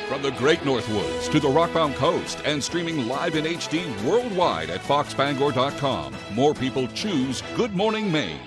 From the Great Northwoods to the Rockbound Coast and streaming live in HD worldwide at foxbangor.com. More people choose Good Morning Maine.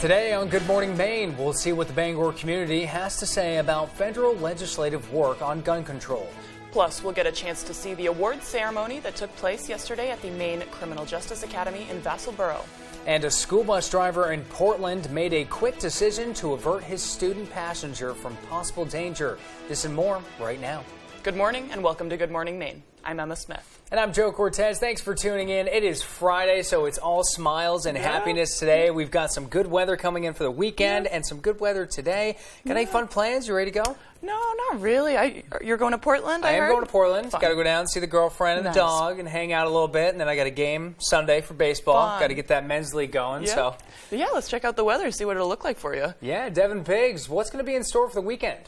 Today on Good Morning Maine, we'll see what the Bangor community has to say about federal legislative work on gun control. Plus, we'll get a chance to see the awards ceremony that took place yesterday at the Maine Criminal Justice Academy in Vassalboro. And a school bus driver in Portland made a quick decision to avert his student passenger from possible danger. This and more right now. Good morning and welcome to Good Morning Maine. I'm Emma Smith. And I'm Joe Cortez. Thanks for tuning in. It is Friday, so it's all smiles and happiness today. We've got some good weather coming in for the weekend and some good weather today. Got any fun plans? You ready to go? No, not really. You're going to Portland, I heard? am going to Portland. Got to go down and see the girlfriend and the dog and hang out a little bit. And then I got a game Sunday for baseball. Got to get that men's league going. Yeah. So yeah, let's check out the weather, see what it'll look like for you. Yeah, Devin Biggs, what's going to be in store for the weekend?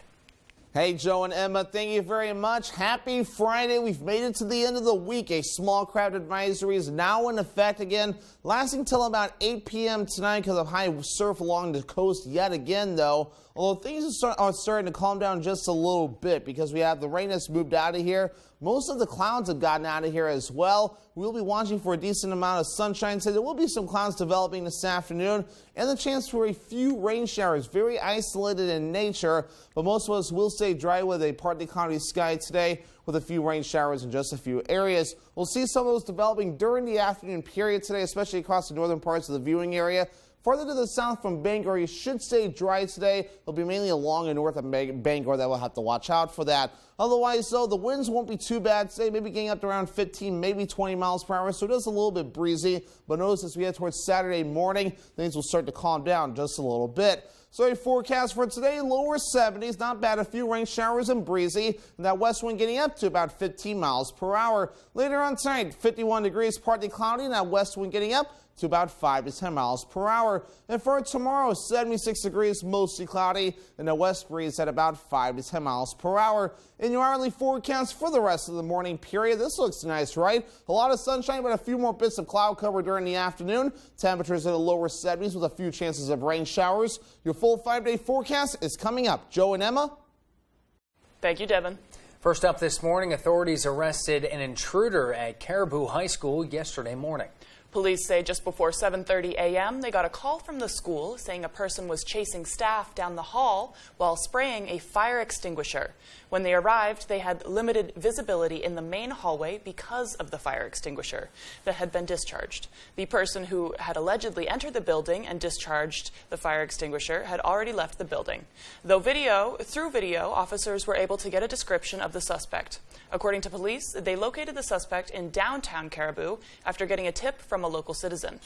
Hey, Joe and Emma, thank you very much. Happy Friday. We've made it to the end of the week. A small crowd advisory is now in effect again, lasting till about 8 p.m. tonight because of high surf along the coast yet again, though. Although things are starting to calm down just a little bit because we have the rain has moved out of here. Most of the clouds have gotten out of here as well. We'll be watching for a decent amount of sunshine. So there will be some clouds developing this afternoon and the chance for a few rain showers, very isolated in nature. But most of us will stay dry with a partly cloudy sky today with a few rain showers in just a few areas. We'll see some of those developing during the afternoon period today, especially across the northern parts of the viewing area. Farther to the south from Bangor, you should stay dry today. It'll be mainly along and north of Bangor that we'll have to watch out for that. Otherwise, though, the winds won't be too bad today, maybe getting up to around 15, maybe 20 miles per hour, so it is a little bit breezy. But notice as we head towards Saturday morning, things will start to calm down just a little bit. So a forecast for today, lower 70s, not bad, a few rain showers and breezy, and that west wind getting up to about 15 miles per hour. Later on tonight, 51 degrees, partly cloudy, and that west wind getting up to about 5 to 10 miles per hour. And for tomorrow, 76 degrees, mostly cloudy, and a west breeze at about 5 to 10 miles per hour. In your hourly forecast for the rest of the morning period, this looks nice, right? A lot of sunshine, but a few more bits of cloud cover during the afternoon. Temperatures in the lower 70s with a few chances of rain showers. Your full 5-day forecast is coming up. Joe and Emma? Thank you, Devin. First up this morning, authorities arrested an intruder at Caribou High School yesterday morning. Police say just before 7:30 a.m., they got a call from the school saying a person was chasing staff down the hall while spraying a fire extinguisher. When they arrived, they had limited visibility in the main hallway because of the fire extinguisher that had been discharged. The person who had allegedly entered the building and discharged the fire extinguisher had already left the building. Through video, officers were able to get a description of the suspect. According to police, they located the suspect in downtown Caribou after getting a tip from a local citizen.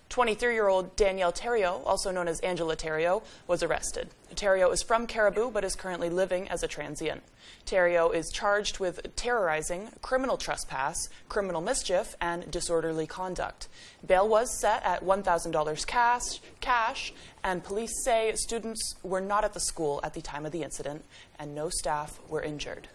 23-year-old Danielle Theriault, also known as Angela Theriault, was arrested. Theriault is from Caribou but is currently living as a transient. Theriault is charged with terrorizing, criminal trespass, criminal mischief, and disorderly conduct. Bail was set at $1,000 cash, and police say students were not at the school at the time of the incident and no staff were injured.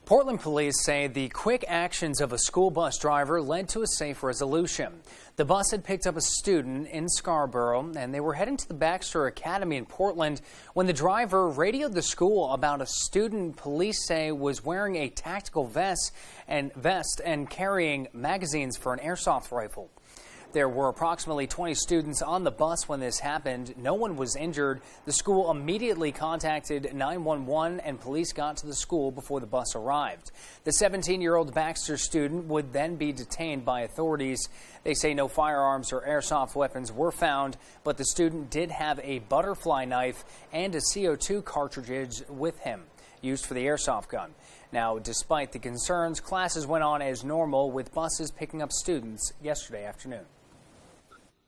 Portland police say the quick actions of a school bus driver led to a safe resolution. The bus had picked up a student in Scarborough, and they were heading to the Baxter Academy in Portland when the driver radioed the school about a student police say was wearing a tactical vest and carrying magazines for an airsoft rifle. There were approximately 20 students on the bus when this happened. No one was injured. The school immediately contacted 911 and police got to the school before the bus arrived. The 17-year-old Baxter student would then be detained by authorities. They say no firearms or airsoft weapons were found, but the student did have a butterfly knife and a CO2 cartridge with him, used for the airsoft gun. Now, despite the concerns, classes went on as normal with buses picking up students yesterday afternoon.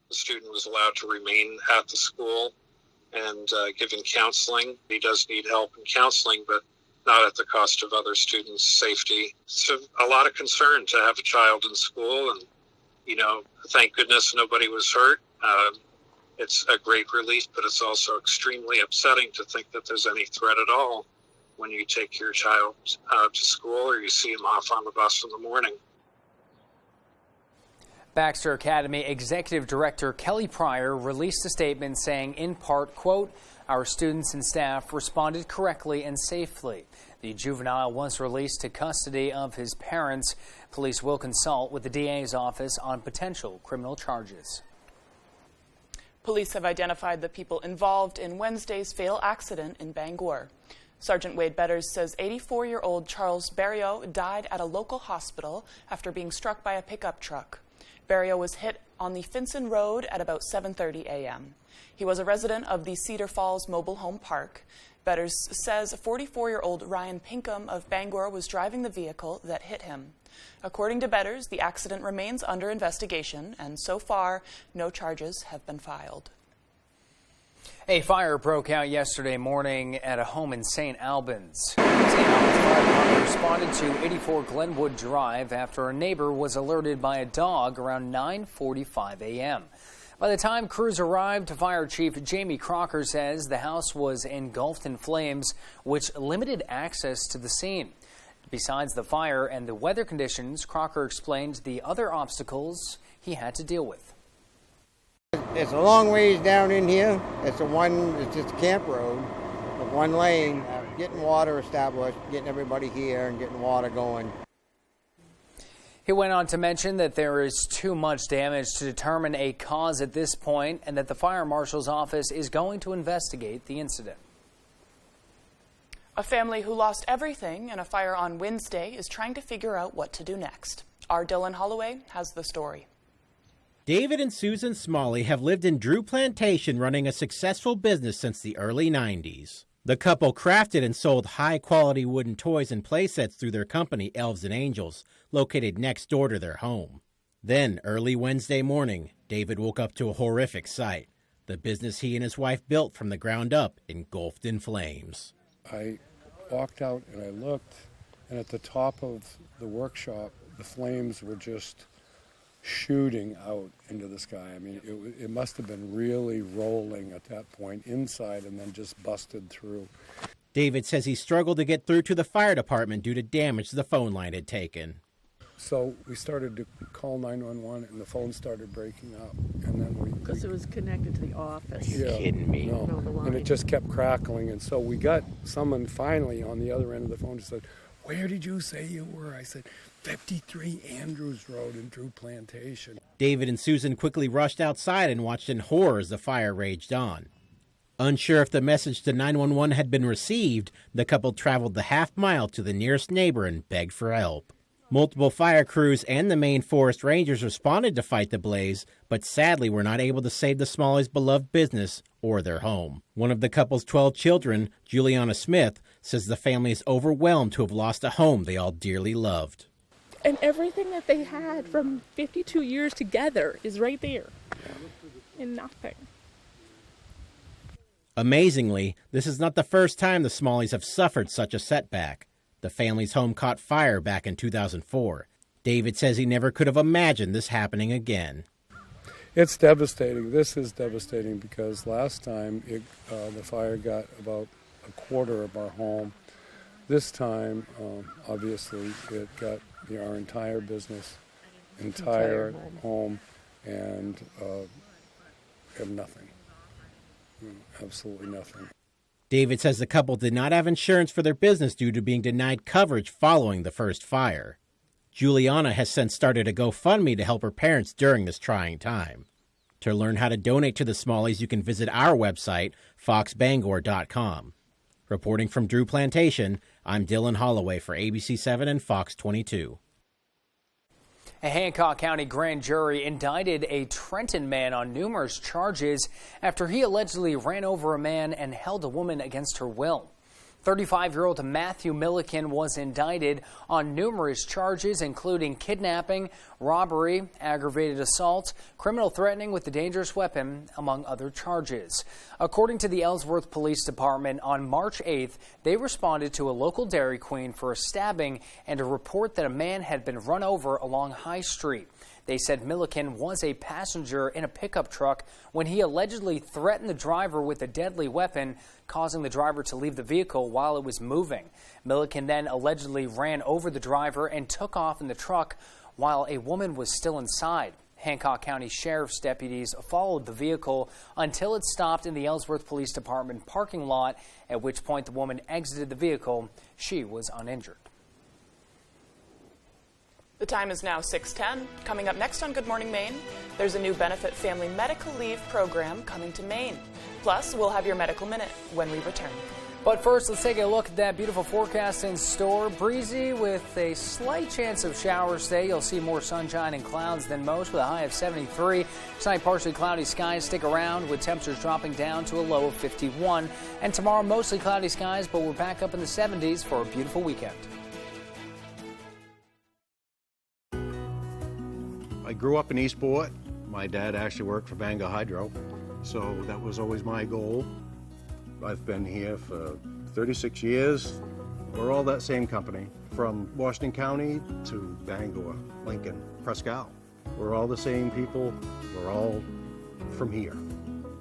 The student was allowed to remain at the school and given counseling. He does need help in counseling, but not at the cost of other students' safety. It's a lot of concern to have a child in school, and, thank goodness nobody was hurt. It's a great relief, but it's also extremely upsetting to think that there's any threat at all when you take your child to school or you see him off on the bus in the morning. Baxter Academy Executive Director Kelly Pryor released a statement saying, in part, quote, "Our students and staff responded correctly and safely. The juvenile was released to custody of his parents. Police will consult with the DA's office on potential criminal charges." Police have identified the people involved in Wednesday's fatal accident in Bangor. Sergeant Wade Betters says 84-year-old Charles Berrio died at a local hospital after being struck by a pickup truck. Berrio was hit on the Finson Road at about 7:30 a.m. He was a resident of the Cedar Falls Mobile Home Park. Betters says 44-year-old Ryan Pinkham of Bangor was driving the vehicle that hit him. According to Betters, the accident remains under investigation, and so far, no charges have been filed. A fire broke out yesterday morning at a home in St. Albans. St. Albans Fire Department responded to 84 Glenwood Drive after a neighbor was alerted by a dog around 9:45 a.m. By the time crews arrived, Fire Chief Jamie Crocker says the house was engulfed in flames, which limited access to the scene. Besides the fire and the weather conditions, Crocker explained the other obstacles he had to deal with. It's a long ways down in here. It's just a camp road, with one lane. Getting water established, getting everybody here and getting water going. He went on to mention that there is too much damage to determine a cause at this point and that the fire marshal's office is going to investigate the incident. A family who lost everything in a fire on Wednesday is trying to figure out what to do next. Our Dylan Holloway has the story. David and Susan Smalley have lived in Drew Plantation, running a successful business since the early 90s. The couple crafted and sold high-quality wooden toys and playsets through their company, Elves and Angels, located next door to their home. Then, early Wednesday morning, David woke up to a horrific sight. The business he and his wife built from the ground up engulfed in flames. I walked out and I looked, and at the top of the workshop, the flames were just shooting out into the sky. I mean, it must have been really rolling at that point inside and then just busted through. David says he struggled to get through to the fire department due to damage the phone line had taken. So we started to call 911 and the phone started breaking up. And then because it was connected to the office. Are you kidding me? No. And it just kept crackling. And so we got someone finally on the other end of the phone who said, "Where did you say you were?" I said, 53 Andrews Road in Drew Plantation. David and Susan quickly rushed outside and watched in horror as the fire raged on. Unsure if the message to 911 had been received, the couple traveled the half-mile to the nearest neighbor and begged for help. Multiple fire crews and the Maine Forest Rangers responded to fight the blaze, but sadly were not able to save the Smalleys' beloved business or their home. One of the couple's 12 children, Juliana Smith, says the family is overwhelmed to have lost a home they all dearly loved. And everything that they had from 52 years together is right there. And nothing. Amazingly, this is not the first time the Smalleys have suffered such a setback. The family's home caught fire back in 2004. David says he never could have imagined this happening again. It's devastating. This is devastating because last time the fire got about a quarter of our home. This time, obviously, it got our entire business, entire home, and have nothing. Absolutely nothing. David says the couple did not have insurance for their business due to being denied coverage following the first fire. Juliana has since started a GoFundMe to help her parents during this trying time. To learn how to donate to the Smalleys, you can visit our website, foxbangor.com. Reporting from Drew Plantation, I'm Dylan Holloway for ABC7 and Fox 22. A Hancock County grand jury indicted a Trenton man on numerous charges after he allegedly ran over a man and held a woman against her will. 35-year-old Matthew Milliken was indicted on numerous charges, including kidnapping, robbery, aggravated assault, criminal threatening with a dangerous weapon, among other charges. According to the Ellsworth Police Department, on March 8th, they responded to a local Dairy Queen for a stabbing and a report that a man had been run over along High Street. They said Milliken was a passenger in a pickup truck when he allegedly threatened the driver with a deadly weapon, causing the driver to leave the vehicle while it was moving. Milliken then allegedly ran over the driver and took off in the truck while a woman was still inside. Hancock County Sheriff's deputies followed the vehicle until it stopped in the Ellsworth Police Department parking lot, at which point the woman exited the vehicle. She was uninjured. The time is now 6:10. Coming up next on Good Morning Maine, there's a new benefit family medical leave program coming to Maine. Plus, we'll have your medical minute when we return. But first, let's take a look at that beautiful forecast in store. Breezy with a slight chance of showers today. You'll see more sunshine and clouds than most with a high of 73. Tonight, partially cloudy skies stick around with temperatures dropping down to a low of 51. And tomorrow, mostly cloudy skies, but we're back up in the 70s for a beautiful weekend. I grew up in Eastport. My dad actually worked for Bangor Hydro, so that was always my goal. I've been here for 36 years. We're all that same company, from Washington County to Bangor, Lincoln, Prescott. We're all the same people. We're all from here.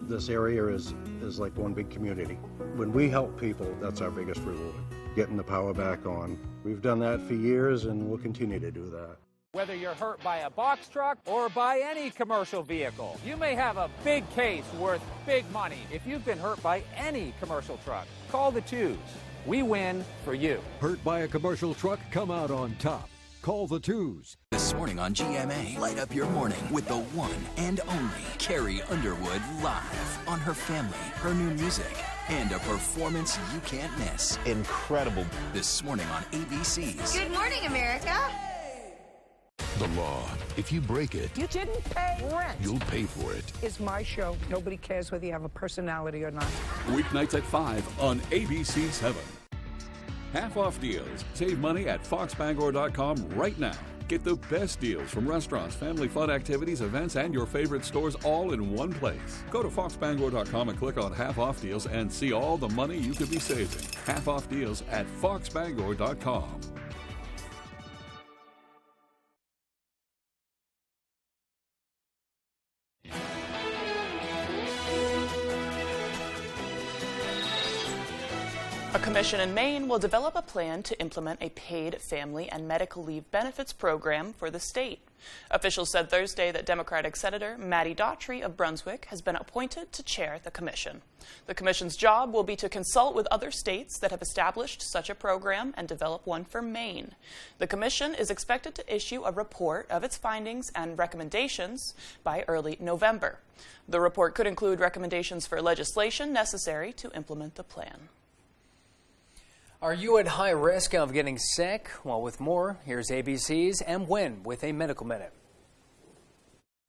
This area is like one big community. When we help people, that's our biggest reward, getting the power back on. We've done that for years, and we'll continue to do that. Whether you're hurt by a box truck or by any commercial vehicle, you may have a big case worth big money. If you've been hurt by any commercial truck, call the Twos. We win for you. Hurt by a commercial truck? Come out on top. Call the Twos. This morning on GMA, light up your morning with the one and only Carrie Underwood live on her family, her new music, and a performance you can't miss. Incredible. This morning on ABC's Good Morning America. The law. If you break it, you didn't pay rent. You'll pay for it. It's my show. Nobody cares whether you have a personality or not. Weeknights at 5 on ABC 7. Half-off deals. Save money at foxbangor.com right now. Get the best deals from restaurants, family fun activities, events, and your favorite stores all in one place. Go to foxbangor.com and click on half-off deals and see all the money you could be saving. Half-off deals at foxbangor.com. A commission in Maine will develop a plan to implement a paid family and medical leave benefits program for the state. Officials said Thursday that Democratic Senator Maddie Daughtry of Brunswick has been appointed to chair the commission. The commission's job will be to consult with other states that have established such a program and develop one for Maine. The commission is expected to issue a report of its findings and recommendations by early November. The report could include recommendations for legislation necessary to implement the plan. Are you at high risk of getting sick? Well, with more, here's ABC's M. Wynn with a medical minute.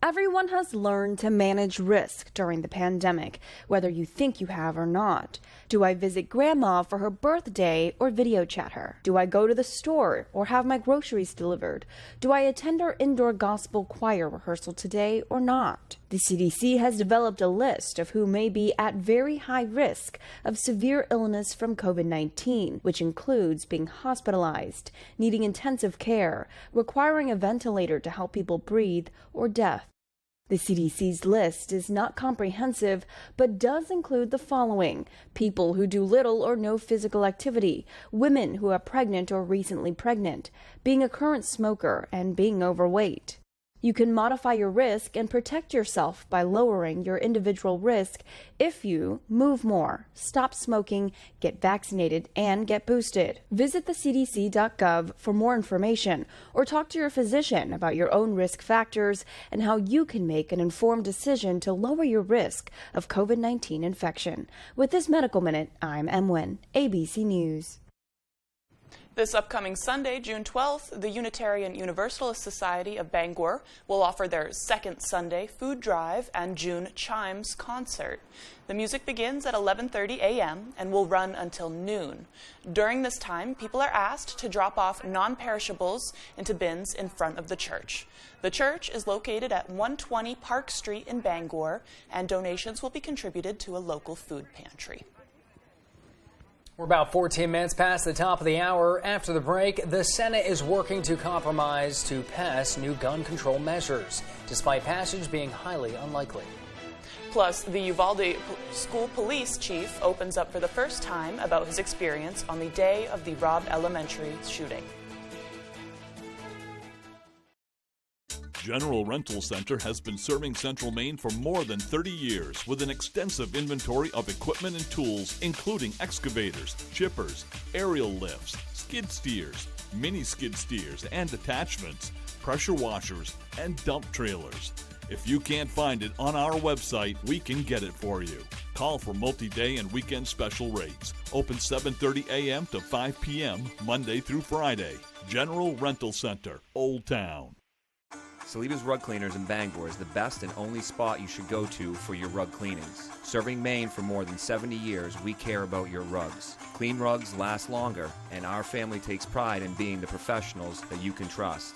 Everyone has learned to manage risk during the pandemic, whether you think you have or not. Do I visit grandma for her birthday or video chat her? Do I go to the store or have my groceries delivered? Do I attend our indoor gospel choir rehearsal today or not? The CDC has developed a list of who may be at very high risk of severe illness from COVID-19, which includes being hospitalized, needing intensive care, requiring a ventilator to help people breathe, or death. The CDC's list is not comprehensive, but does include the following: people who do little or no physical activity, women who are pregnant or recently pregnant, being a current smoker, and being overweight. You can modify your risk and protect yourself by lowering your individual risk if you move more, stop smoking, get vaccinated, and get boosted. Visit thecdc.gov for more information or talk to your physician about your own risk factors and how you can make an informed decision to lower your risk of COVID-19 infection. With this Medical Minute, I'm M. Wynn, ABC News. This upcoming Sunday, June 12th, the Unitarian Universalist Society of Bangor will offer their second Sunday food drive and June Chimes concert. The music begins at 11:30 a.m. and will run until noon. During this time, people are asked to drop off non-perishables into bins in front of the church. The church is located at 120 Park Street in Bangor, and donations will be contributed to a local food pantry. We're about 14 minutes past the top of the hour. After the break, the Senate is working to compromise to pass new gun control measures, despite passage being highly unlikely. Plus, the Uvalde school police chief opens up for the first time about his experience on the day of the Robb Elementary shooting. General Rental Center has been serving Central Maine for more than 30 years with an extensive inventory of equipment and tools, including excavators, chippers, aerial lifts, skid steers, mini skid steers and attachments, pressure washers, and dump trailers. If you can't find it on our website, we can get it for you. Call for multi-day and weekend special rates. Open 7:30 a.m. to 5 p.m. Monday through Friday. General Rental Center, Old Town. Saliba's Rug Cleaners in Bangor is the best and only spot you should go to for your rug cleanings. Serving Maine for more than 70 years, we care about your rugs. Clean rugs last longer, and our family takes pride in being the professionals that you can trust.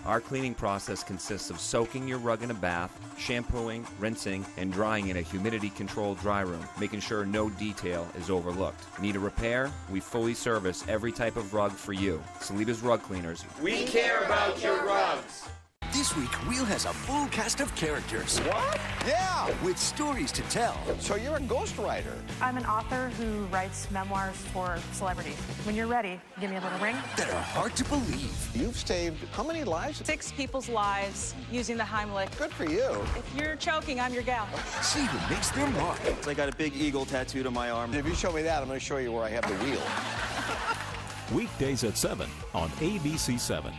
Our cleaning process consists of soaking your rug in a bath, shampooing, rinsing, and drying in a humidity-controlled dry room, making sure no detail is overlooked. Need a repair? We fully service every type of rug for you. Saliba's Rug Cleaners. We care about your rugs. This week, Wheel has a full cast of characters. What? Yeah! With stories to tell. So you're a ghostwriter. I'm an author who writes memoirs for celebrities. When you're ready, give me a little ring. That are hard to believe. You've saved how many lives? 6 people's lives using the Heimlich. Good for you. If you're choking, I'm your gal. See who makes their mark. I got a big eagle tattooed on my arm. If you show me that, I'm going to show you where I have the wheel. Weekdays at 7 on ABC 7.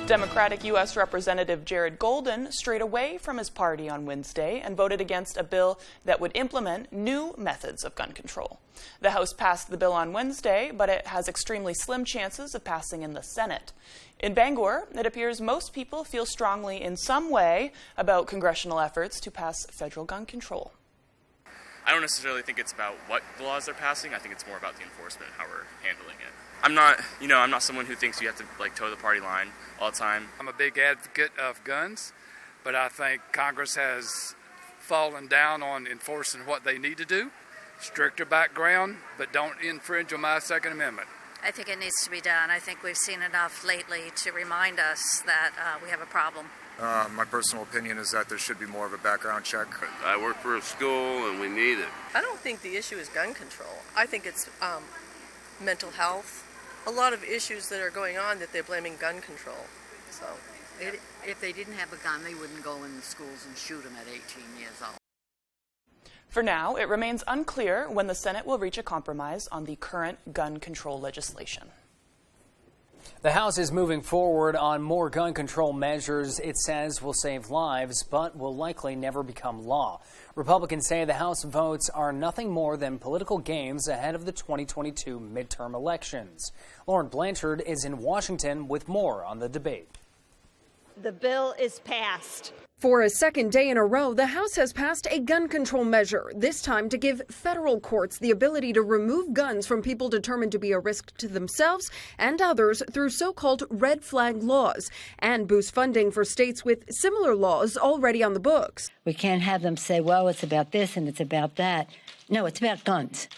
Democratic U.S. Representative Jared Golden strayed away from his party on Wednesday and voted against a bill that would implement new methods of gun control. The House passed the bill on Wednesday, but it has extremely slim chances of passing in the Senate. In Bangor, it appears most people feel strongly in some way about congressional efforts to pass federal gun control. I don't necessarily think it's about what the laws they're passing. I think it's more about the enforcement and how we're handling it. I'm not someone who thinks you have to toe the party line all the time. I'm a big advocate of guns, but I think Congress has fallen down on enforcing what they need to do. Stricter background, but don't infringe on my Second Amendment. I think it needs to be done. I think we've seen enough lately to remind us that we have a problem. My personal opinion is that there should be more of a background check. I work for a school and we need it. I don't think the issue is gun control. I think it's mental health. A lot of issues that are going on that they're blaming gun control. So, if they didn't have a gun, they wouldn't go in the schools and shoot them at 18 years old. For now, it remains unclear when the Senate will reach a compromise on the current gun control legislation. The House is moving forward on more gun control measures it says will save lives, but will likely never become law. Republicans say the House votes are nothing more than political games ahead of the 2022 midterm elections. Lauren Blanchard is in Washington with more on the debate. The bill is passed. For a second day in a row, the House has passed a gun control measure, this time to give federal courts the ability to remove guns from people determined to be a risk to themselves and others through so-called red flag laws, and boost funding for states with similar laws already on the books. We can't have them say, well, it's about this and it's about that. No, it's about guns.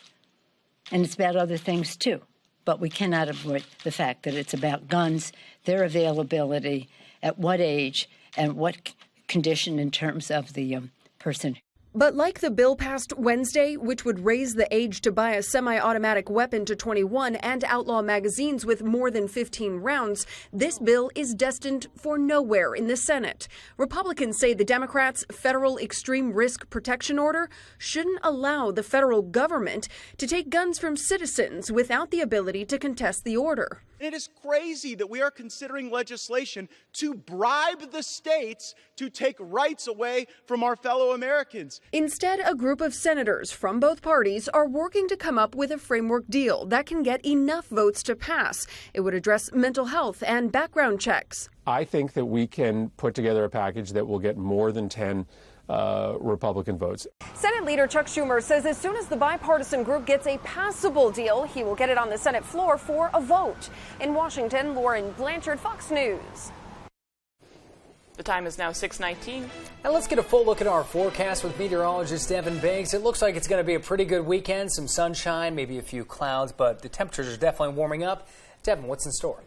And it's about other things, too. But we cannot avoid the fact that it's about guns, their availability, at what age, and what condition in terms of the person. But like the bill passed Wednesday, which would raise the age to buy a semi-automatic weapon to 21 and outlaw magazines with more than 15 rounds, this bill is destined for nowhere in the Senate. Republicans say the Democrats' federal extreme risk protection order shouldn't allow the federal government to take guns from citizens without the ability to contest the order. It is crazy that we are considering legislation to bribe the states to take rights away from our fellow Americans. Instead, a group of senators from both parties are working to come up with a framework deal that can get enough votes to pass. It would address mental health and background checks. I think that we can put together a package that will get more than 10 Republican votes. Senate Leader Chuck Schumer says as soon as the bipartisan group gets a passable deal, he will get it on the Senate floor for a vote. In Washington, Lauren Blanchard, Fox News. The time is now 6:19. Now let's get a full look at our forecast with meteorologist Devin Biggs. It looks like it's going to be a pretty good weekend. Some sunshine, maybe a few clouds, but the temperatures are definitely warming up. Devin, what's in store?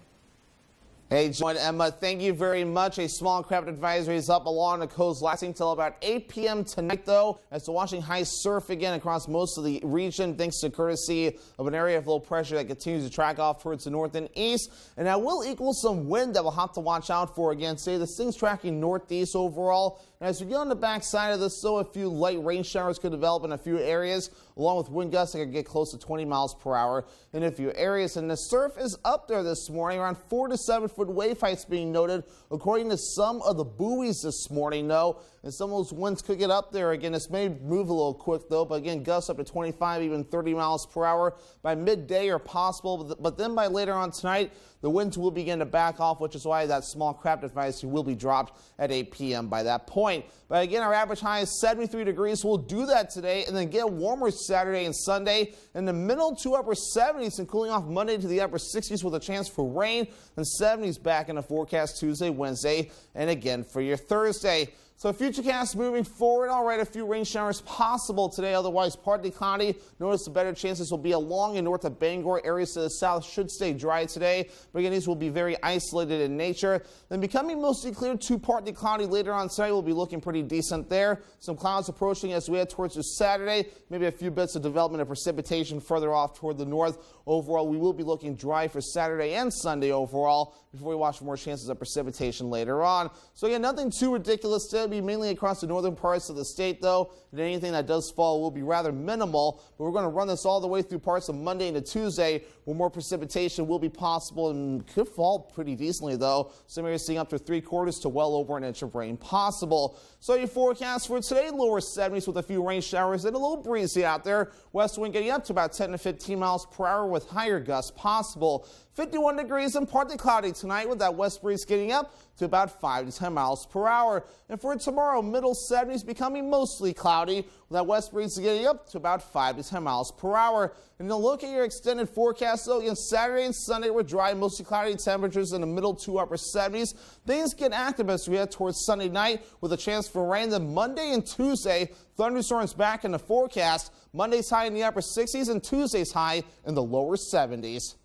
Hey, Joe and Emma, thank you very much. A small craft advisory is up along the coast lasting till about 8 p.m. tonight, though, as the watching high surf again across most of the region, thanks to courtesy of an area of low pressure that continues to track off towards the north and east. And that will equal some wind that we'll have to watch out for again today. This thing's tracking northeast overall. And as we get on the backside of this, so a few light rain showers could develop in a few areas, along with wind gusts that could get close to 20 miles per hour in a few areas. And the surf is up there this morning, around 4 to 7 foot wave heights being noted, according to some of the buoys this morning, though. And some of those winds could get up there again. This may move a little quick, though, but again, gusts up to 25, even 30 miles per hour by midday are possible. But then by later on tonight, the winds will begin to back off, which is why that small craft advisory will be dropped at 8 p.m. by that point. But again, our average high is 73 degrees. We'll do that today and then get warmer Saturday and Sunday in the middle to upper 70s and cooling off Monday to the upper 60s with a chance for rain and 70s back in the forecast Tuesday, Wednesday, and again for your Thursday. So Futurecast moving forward. All right, a few rain showers possible today, otherwise partly cloudy. Notice the better chances will be along and north of Bangor. Areas to the south should stay dry today, but again, these will be very isolated in nature. Then becoming mostly clear to partly cloudy later on tonight. We'll be looking pretty decent there. Some clouds approaching as we head towards this Saturday. Maybe a few bits of development of precipitation further off toward the north. Overall, we will be looking dry for Saturday and Sunday overall before we watch for more chances of precipitation later on. So again, nothing too ridiculous today. Be mainly across the northern parts of the state, though, and anything that does fall will be rather minimal. But we're going to run this all the way through parts of Monday into Tuesday, where more precipitation will be possible and could fall pretty decently, though. Some areas seeing up to 3/4 to well over an inch of rain possible. So your forecast for today, lower 70s with a few rain showers and a little breezy out there. West wind getting up to about 10 to 15 miles per hour with higher gusts possible. 51 degrees and partly cloudy tonight with that west breeze getting up to about 5 to 10 miles per hour. And for tomorrow, middle 70s becoming mostly cloudy with that west breeze getting up to about 5 to 10 miles per hour. And you'll look at your extended forecast, though, again, Saturday and Sunday we're dry, mostly cloudy temperatures in the middle to upper 70s. Things get active as we head towards Sunday night with a chance for rain. Then Monday and Tuesday, thunderstorms back in the forecast. Monday's high in the upper 60s and Tuesday's high in the lower 70s.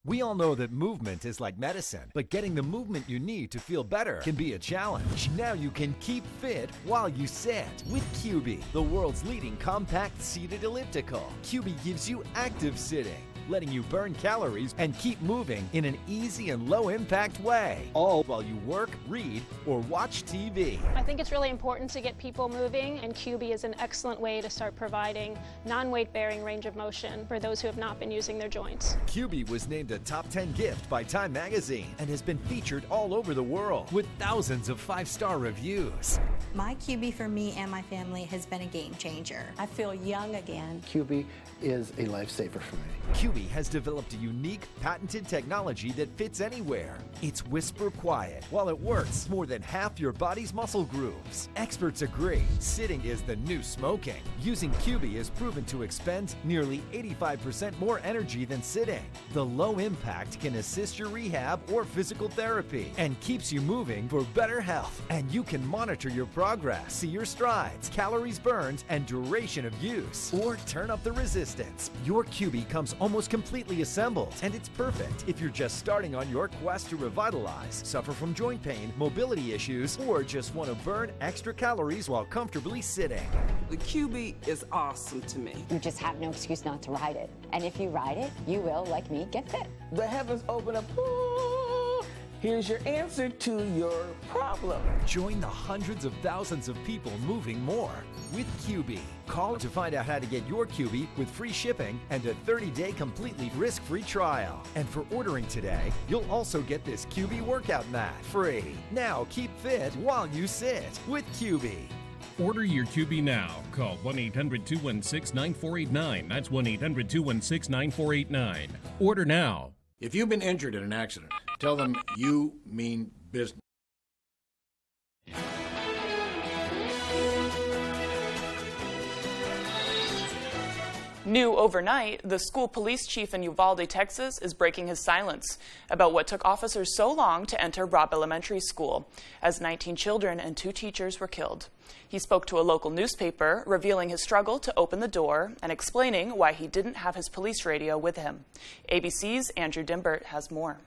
We all know that movement is like medicine, but getting the movement you need to feel better can be a challenge. Now you can keep fit while you sit with QB, the world's leading compact seated elliptical. QB gives you active sitting, letting you burn calories and keep moving in an easy and low-impact way, all while you work, read, or watch TV. I think it's really important to get people moving, and QB is an excellent way to start providing non-weight-bearing range of motion for those who have not been using their joints. QB was named a top 10 gift by Time Magazine and has been featured all over the world with thousands of 5-star reviews. My QB for me and my family has been a game changer. I feel young again. QB is a lifesaver for me. QB has developed a unique patented technology that fits anywhere. It's whisper quiet. While it works more than half your body's muscle grooves. Experts agree sitting is the new smoking. Using QB is proven to expend nearly 85% more energy than sitting. The low impact can assist your rehab or physical therapy and keeps you moving for better health. And you can monitor your progress, see your strides, calories burned, and duration of use, or turn up the resistance. Your QB comes almost completely assembled, and it's perfect if you're just starting on your quest to revitalize, suffer from joint pain, mobility issues, or just want to burn extra calories while comfortably sitting. The QB is awesome to me. You just have no excuse not to ride it. And if you ride it, you will, like me, get fit. The heavens open up. Ooh, here's your answer to your problem. Join the hundreds of thousands of people moving more with QB. Call to find out how to get your QB with free shipping and a 30-day completely risk-free trial. And for ordering today, you'll also get this QB workout mat free. Now keep fit while you sit with QB. Order your QB now. Call 1-800-216-9489. That's 1-800-216-9489. Order now. If you've been injured in an accident, tell them you mean business. New overnight, the school police chief in Uvalde, Texas, is breaking his silence about what took officers so long to enter Robb Elementary School, as 19 children and 2 teachers were killed. He spoke to a local newspaper, revealing his struggle to open the door and explaining why he didn't have his police radio with him. ABC's Andrew Dimbert has more.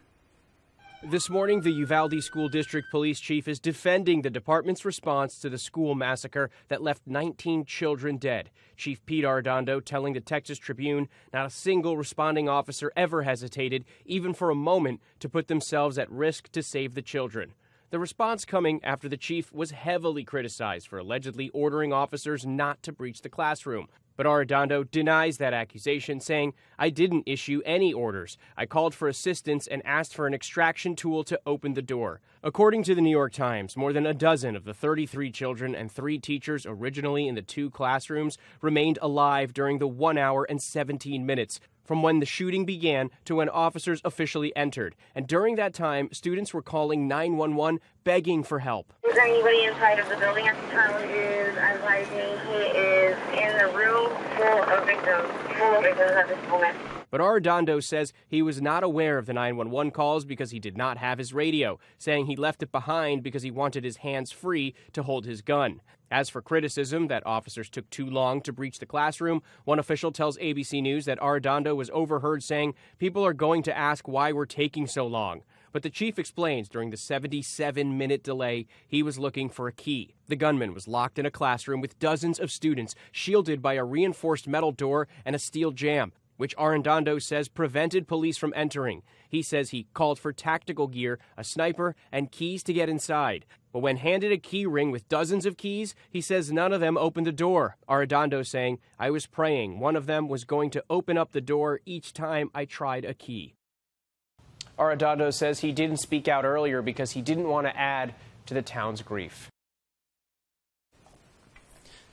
This morning, the Uvalde School District Police Chief is defending the department's response to the school massacre that left 19 children dead. Chief Pete Arredondo telling the Texas Tribune not a single responding officer ever hesitated, even for a moment, to put themselves at risk to save the children. The response coming after the chief was heavily criticized for allegedly ordering officers not to breach the classroom. But Arredondo denies that accusation, saying, "I didn't issue any orders. I called for assistance and asked for an extraction tool to open the door." According to the New York Times, more than a dozen of the 33 children and 3 teachers originally in the 2 classrooms remained alive during the 1 hour and 17 minutes from when the shooting began to when officers officially entered. And during that time, students were calling 911, begging for help. Is there anybody inside of the building at the time? Is advising he is in the room full of victims at this moment. But Arredondo says he was not aware of the 911 calls because he did not have his radio, saying he left it behind because he wanted his hands free to hold his gun. As for criticism that officers took too long to breach the classroom, one official tells ABC News that Arredondo was overheard saying, "People are going to ask why we're taking so long." But the chief explains during the 77-minute delay, he was looking for a key. The gunman was locked in a classroom with dozens of students, shielded by a reinforced metal door and a steel jamb, which Arredondo says prevented police from entering. He says he called for tactical gear, a sniper, and keys to get inside. But when handed a key ring with dozens of keys, he says none of them opened the door. Arredondo saying, "I was praying one of them was going to open up the door each time I tried a key." Arredondo says he didn't speak out earlier because he didn't want to add to the town's grief.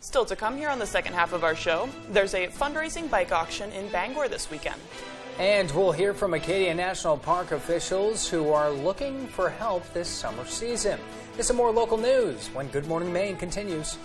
Still to come here on the second half of our show, there's a fundraising bike auction in Bangor this weekend. And we'll hear from Acadia National Park officials who are looking for help this summer season. This and more local news when Good Morning Maine continues.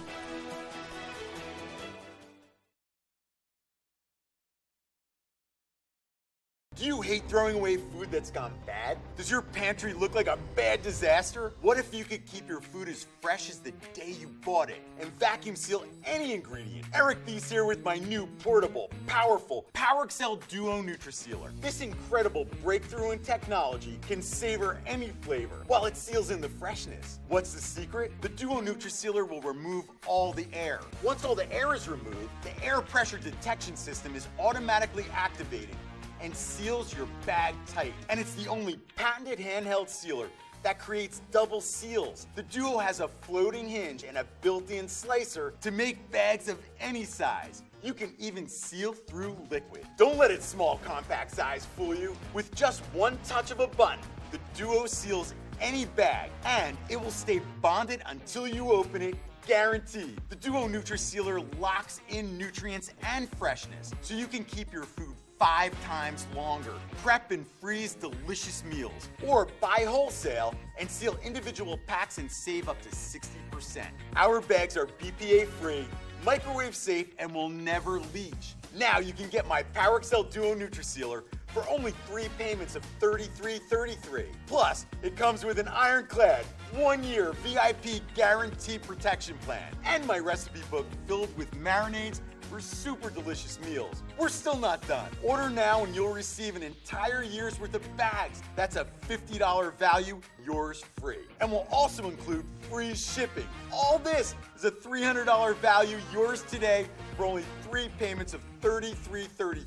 Do you hate throwing away food that's gone bad? Does your pantry look like a bad disaster? What if you could keep your food as fresh as the day you bought it and vacuum seal any ingredient? Eric Thies here with my new portable, powerful PowerXL Duo NutriSealer. This incredible breakthrough in technology can savor any flavor while it seals in the freshness. What's the secret? The Duo NutriSealer will remove all the air. Once all the air is removed, the air pressure detection system is automatically activated and seals your bag tight. And it's the only patented handheld sealer that creates double seals. The Duo has a floating hinge and a built-in slicer to make bags of any size. You can even seal through liquid. Don't let its small, compact size fool you. With just one touch of a button, the Duo seals any bag, and it will stay bonded until you open it, guaranteed. The Duo NutriSealer locks in nutrients and freshness, so you can keep your food 5 times longer. Prep and freeze delicious meals, or buy wholesale and seal individual packs and save up to 60%. Our bags are BPA free, microwave safe, and will never leach. Now you can get my PowerXL Duo NutriSealer for only 3 payments of $33.33. Plus, it comes with an ironclad 1-year VIP guarantee protection plan and my recipe book filled with marinades for super delicious meals. We're still not done. Order now and you'll receive an entire year's worth of bags. That's a $50 value, yours free. And we'll also include free shipping. All this is a $300 value, yours today for only 3 payments of $33.33.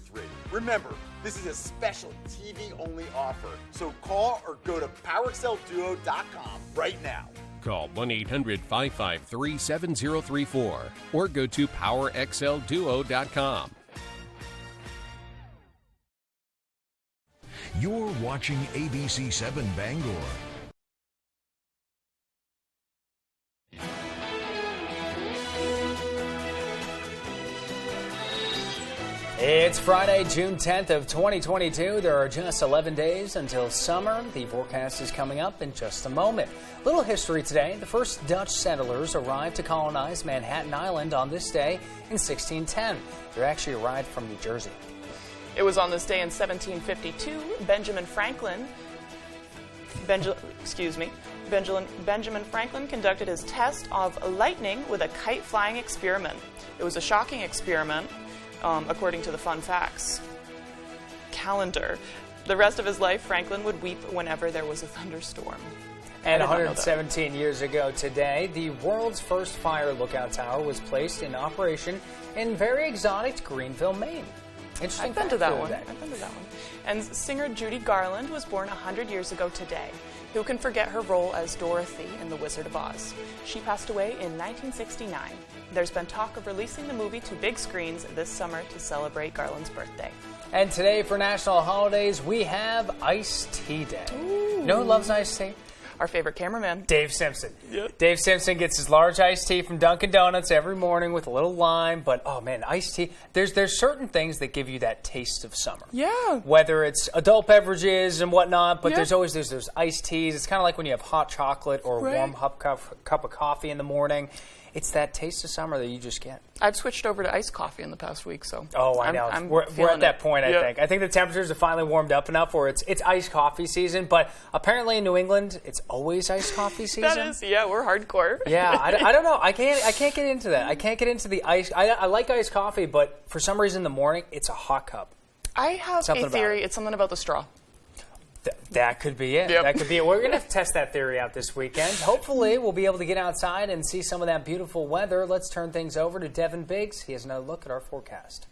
Remember, this is a special TV-only offer. So call or go to PowerXLDuo.com right now. Call 1-800-553-7034 or go to PowerXLDuo.com. You're watching ABC 7 Bangor. It's Friday, June 10th of 2022. There are just 11 days until summer. The forecast is coming up in just a moment. Little history today. The first Dutch settlers arrived to colonize Manhattan Island on this day in 1610. They actually arrived from New Jersey. It was on this day in 1752, Benjamin Franklin Benjamin Franklin conducted his test of lightning with a kite flying experiment. It was a shocking experiment, according to the Fun Facts calendar. The rest of his life, Franklin would weep whenever there was a thunderstorm. And 117 years ago today, the world's first fire lookout tower was placed in operation in very exotic Greenville, Maine. Interesting. I've been to that one. And singer Judy Garland was born 100 years ago today. Who can forget her role as Dorothy in The Wizard of Oz? She passed away in 1969. There's been talk of releasing the movie to big screens this summer to celebrate Garland's birthday. And today for national holidays, we have Iced Tea Day. Ooh. You know who loves iced tea? Our favorite cameraman, Dave Simpson. Yep. Dave Simpson gets his large iced tea from Dunkin' Donuts every morning with a little lime. But, oh, man, iced tea, there's certain things that give you that taste of summer. Yeah. Whether it's adult beverages and whatnot, but Yeah. there's always those iced teas. It's kind of like when you have hot chocolate or a warm cup of coffee in the morning. It's that taste of summer that you just get. I've switched over to iced coffee in the past week, so Oh, I know. We're at that point, I think. I think the temperatures have finally warmed up enough where it's iced coffee season, but apparently in New England, it's always iced coffee season. That is, yeah, we're hardcore. Yeah, I don't know. I can't get into that. I can't get into the ice. I like iced coffee, but for some reason in the morning, it's a hot cup. I have Something a theory. about It's something about the straw. That could be it. Yep. That could be it. We're going to have to test that theory out this weekend. Hopefully, we'll be able to get outside and see some of that beautiful weather. Let's turn things over to Devin Biggs. He has another look at our forecast.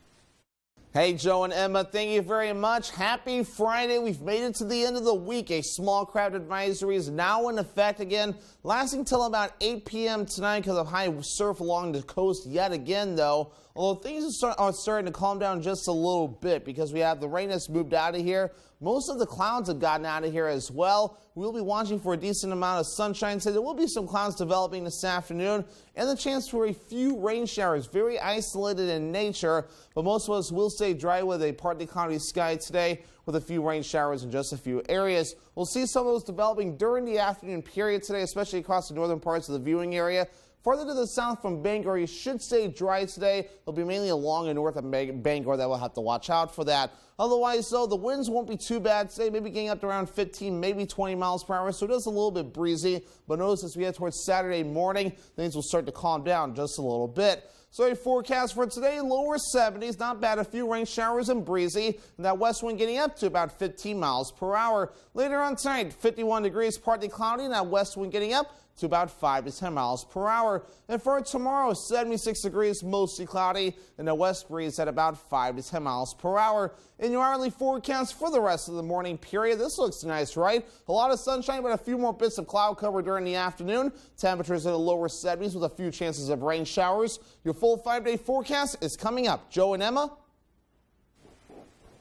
Hey, Joe and Emma, thank you very much. Happy Friday. We've made it to the end of the week. A small craft advisory is now in effect again, lasting till about 8 p.m. tonight because of high surf along the coast yet again, though. Although things are starting to calm down just a little bit because we have the rain has moved out of here. Most of the clouds have gotten out of here as well. We'll be watching for a decent amount of sunshine today. There will be some clouds developing this afternoon and the chance for a few rain showers, very isolated in nature, but most of us will stay dry with a partly cloudy sky today with a few rain showers in just a few areas. We'll see some of those developing during the afternoon period today, especially across the northern parts of the viewing area. Farther to the south from Bangor, you should stay dry today. It'll be mainly along and north of Bangor that we'll have to watch out for that. Otherwise, though, the winds won't be too bad today, maybe getting up to around 15, maybe 20 miles per hour, so it is a little bit breezy. But notice as we head towards Saturday morning, things will start to calm down just a little bit. So a forecast for today, lower 70s, not bad, a few rain showers and breezy, and that west wind getting up to about 15 miles per hour. Later on tonight, 51 degrees, partly cloudy, and that west wind getting up to about 5 to 10 miles per hour. And for tomorrow, 76 degrees, mostly cloudy, and a west breeze at about 5 to 10 miles per hour. In your hourly forecast for the rest of the morning period, this looks nice, right? A lot of sunshine, but a few more bits of cloud cover during the afternoon. Temperatures in the lower 70s with a few chances of rain showers. Your full 5-day forecast is coming up. Joe and Emma?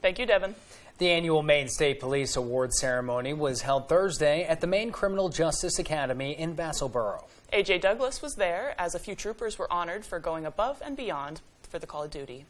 Thank you, Devin. The annual Maine State Police Award ceremony was held Thursday at the Maine Criminal Justice Academy in Vassalboro. A.J. Douglas was there as a few troopers were honored for going above and beyond for the call of duty.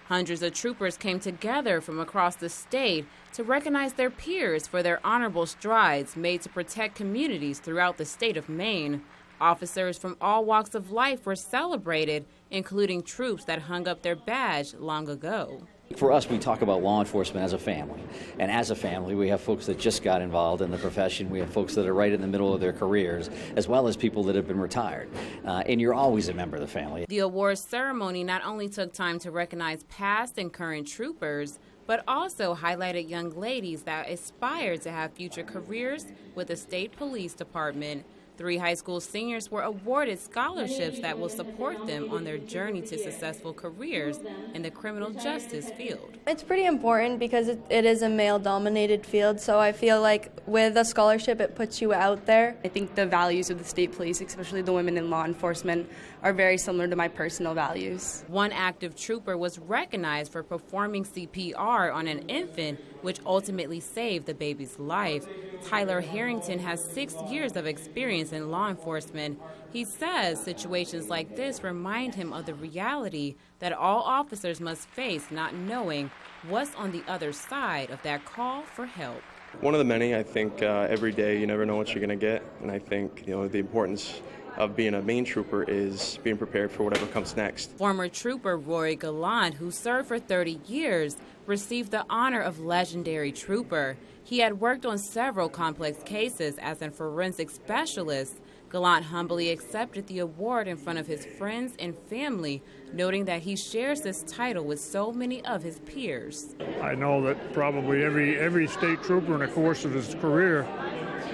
Hundreds of troopers came together from across the state to recognize their peers for their honorable strides made to protect communities throughout the state of Maine. Officers from all walks of life were celebrated, including troops that hung up their badge long ago. For us, we talk about law enforcement as a family. And as a family, we have folks that just got involved in the profession. We have folks that are right in the middle of their careers, as well as people that have been retired. And you're always a member of the family. The awards ceremony not only took time to recognize past and current troopers, but also highlighted young ladies that aspire to have future careers with the state police department. 3 high school seniors were awarded scholarships that will support them on their journey to successful careers in the criminal justice field. It's pretty important because it is a male-dominated field, so I feel like with a scholarship it puts you out there. I think the values of the state police, especially the women in law enforcement, are very similar to my personal values. One active trooper was recognized for performing CPR on an infant, which ultimately saved the baby's life. Tyler Harrington has 6 years of experience in law enforcement. He says situations like this remind him of the reality that all officers must face, not knowing what's on the other side of that call for help. One of the many. I think every day you never know what you're going to get, and I think the importance of being a Maine trooper is being prepared for whatever comes next. Former trooper Rory Gallant, who served for 30 years, received the honor of legendary trooper. He had worked on several complex cases as a forensic specialist. Gallant humbly accepted the award in front of his friends and family, noting that he shares this title with so many of his peers. I know that probably every state trooper in the course of his career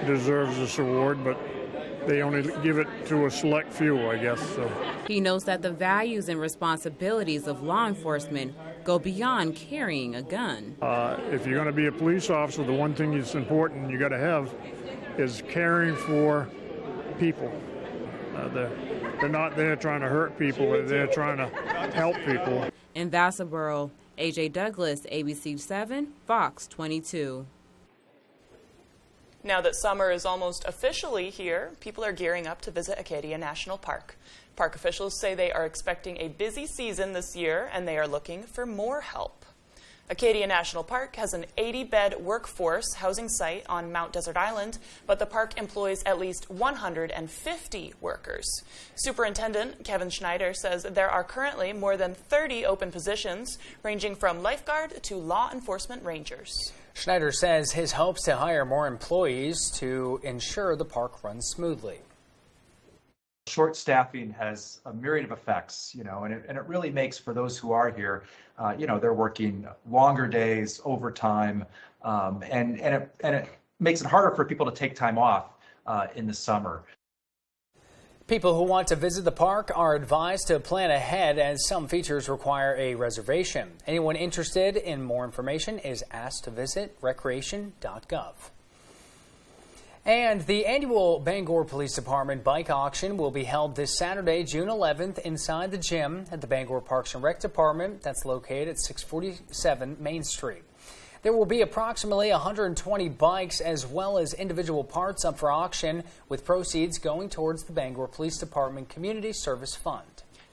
deserves this award, but they only give it to a select few, I guess. So. He knows that the values and responsibilities of law enforcement go beyond carrying a gun. If you're going to be a police officer, the one thing that's important you got to have is caring for people. They're not there trying to hurt people, they're there trying to help people. In Vassaboro, A.J. Douglas, ABC 7, Fox 22. Now that summer is almost officially here, people are gearing up to visit Acadia National Park. Park officials say they are expecting a busy season this year and they are looking for more help. Acadia National Park has an 80-bed workforce housing site on Mount Desert Island, but the park employs at least 150 workers. Superintendent Kevin Schneider says there are currently more than 30 open positions, ranging from lifeguard to law enforcement rangers. Schneider says his hopes to hire more employees to ensure the park runs smoothly. Short staffing has a myriad of effects, and it really makes, for those who are here, they're working longer days, overtime, and it makes it harder for people to take time off in the summer. People who want to visit the park are advised to plan ahead, as some features require a reservation. Anyone interested in more information is asked to visit recreation.gov. And the annual Bangor Police Department bike auction will be held this Saturday, June 11th, inside the gym at the Bangor Parks and Rec Department. That's located at 647 Main Street. There will be approximately 120 bikes as well as individual parts up for auction, with proceeds going towards the Bangor Police Department Community Service Fund.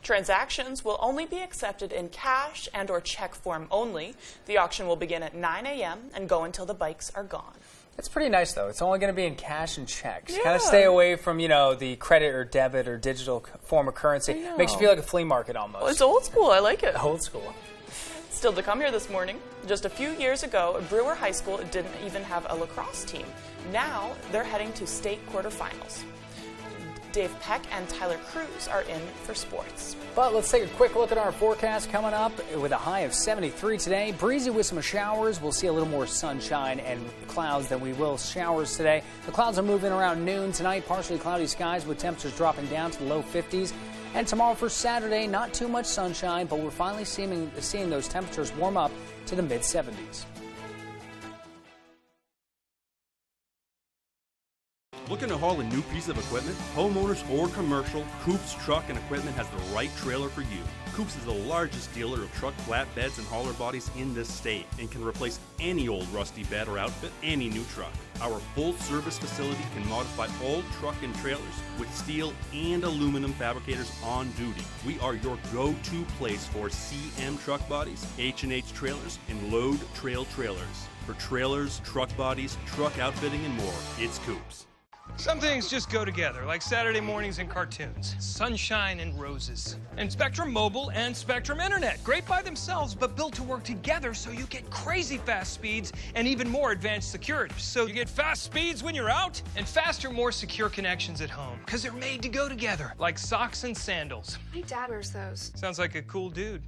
Transactions will only be accepted in cash and or check form only. The auction will begin at 9 a.m. and go until the bikes are gone. It's pretty nice, though. It's only going to be in cash and checks. Yeah. Kind of stay away from, the credit or debit or digital form of currency. Makes you feel like a flea market almost. Well, it's old school. I like it. Old school. Still to come here this morning, just a few years ago, Brewer High School didn't even have a lacrosse team. Now they're heading to state quarterfinals. Dave Peck and Tyler Cruz are in for sports. But let's take a quick look at our forecast coming up with a high of 73 today. Breezy with some showers. We'll see a little more sunshine and clouds than we will showers today. The clouds are moving around noon tonight. Partially cloudy skies with temperatures dropping down to the low 50s. And tomorrow for Saturday, not too much sunshine, but we're finally seeing those temperatures warm up to the mid-70s. Looking to haul a new piece of equipment? Homeowners or commercial, Coops Truck and Equipment has the right trailer for you. Coops is the largest dealer of truck flatbeds and hauler bodies in this state and can replace any old rusty bed or outfit, any new truck. Our full-service facility can modify all truck and trailers with steel and aluminum fabricators on duty. We are your go-to place for CM truck bodies, H&H trailers, and load trail trailers. For trailers, truck bodies, truck outfitting, and more, it's Coops. Some things just go together, like Saturday mornings and cartoons, sunshine and roses. And Spectrum Mobile and Spectrum Internet, great by themselves, but built to work together so you get crazy fast speeds and even more advanced security. So you get fast speeds when you're out and faster, more secure connections at home, because they're made to go together, like socks and sandals. My dad wears those. Sounds like a cool dude.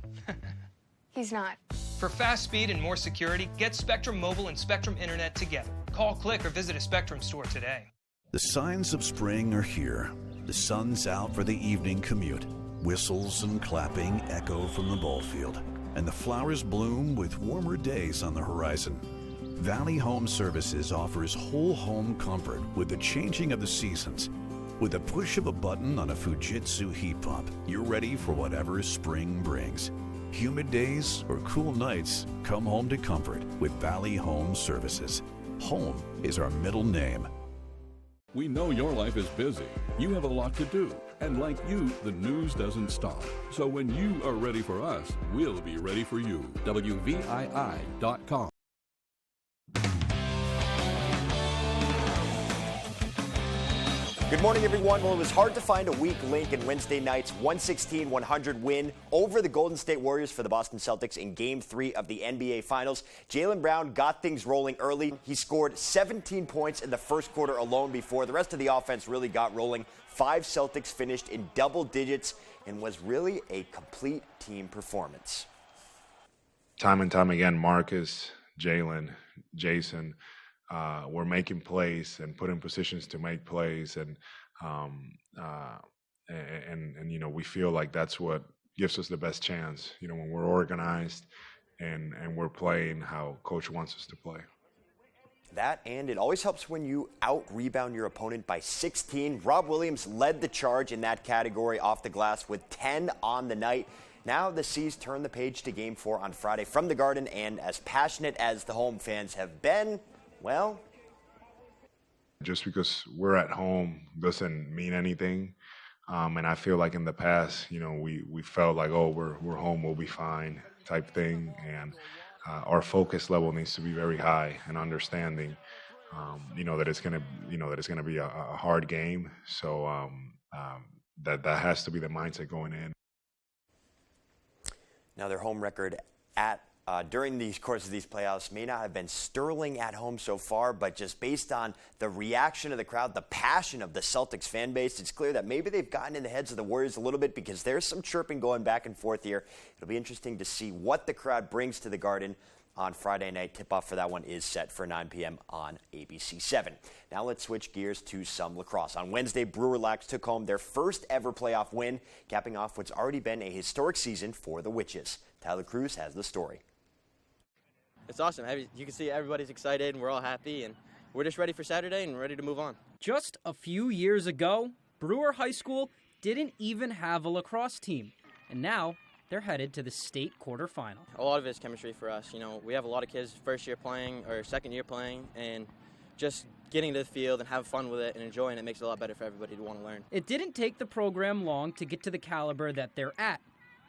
He's not. For fast speed and more security, get Spectrum Mobile and Spectrum Internet together. Call, click, or visit a Spectrum store today. The signs of spring are here. The sun's out for the evening commute. Whistles and clapping echo from the ball field. And the flowers bloom with warmer days on the horizon. Valley Home Services offers whole home comfort with the changing of the seasons. With a push of a button on a Fujitsu heat pump, you're ready for whatever spring brings. Humid days or cool nights, come home to comfort with Valley Home Services. Home is our middle name. We know your life is busy. You have a lot to do. And like you, the news doesn't stop. So when you are ready for us, we'll be ready for you. WVII.com. Good morning, everyone. Well, it was hard to find a weak link in Wednesday night's 116-100 win over the Golden State Warriors for the Boston Celtics in Game 3 of the NBA Finals. Jaylen Brown got things rolling early. He scored 17 points in the first quarter alone before the rest of the offense really got rolling. 5 Celtics finished in double digits and was really a complete team performance. Time and time again, Marcus, Jaylen, Jason, we're making plays and put in positions to make plays, and you know, we feel like that's what gives us the best chance. You know, when we're organized and we're playing how coach wants us to play. That, and it always helps when you out-rebound your opponent by 16. Rob Williams led the charge in that category off the glass with 10 on the night. Now the C's turn the page to Game 4 on Friday from the Garden, and as passionate as the home fans have been, well, just because we're at home doesn't mean anything. And I feel like in the past, you know, we felt like, oh, we're home, we'll be fine type thing. And our focus level needs to be very high and understanding, you know, that it's going to be a hard game. So that has to be the mindset going in. Now their home record at during the course of these playoffs may not have been sterling at home so far, but just based on the reaction of the crowd, the passion of the Celtics fan base, it's clear that maybe they've gotten in the heads of the Warriors a little bit, because there's some chirping going back and forth here. It'll be interesting to see what the crowd brings to the Garden on Friday night. Tip-off for that one is set for 9 p.m. on ABC 7. Now let's switch gears to some lacrosse. On Wednesday, Brewer Lax took home their first ever playoff win, capping off what's already been a historic season for the Witches. Tyler Cruz has the story. It's awesome. You can see everybody's excited and we're all happy, and we're just ready for Saturday and ready to move on. Just a few years ago, Brewer High School didn't even have a lacrosse team, and now they're headed to the state quarterfinal. A lot of it is chemistry for us. You know, we have a lot of kids first year playing or second year playing, and just getting to the field and having fun with it and enjoying it makes it a lot better for everybody to want to learn. It didn't take the program long to get to the caliber that they're at,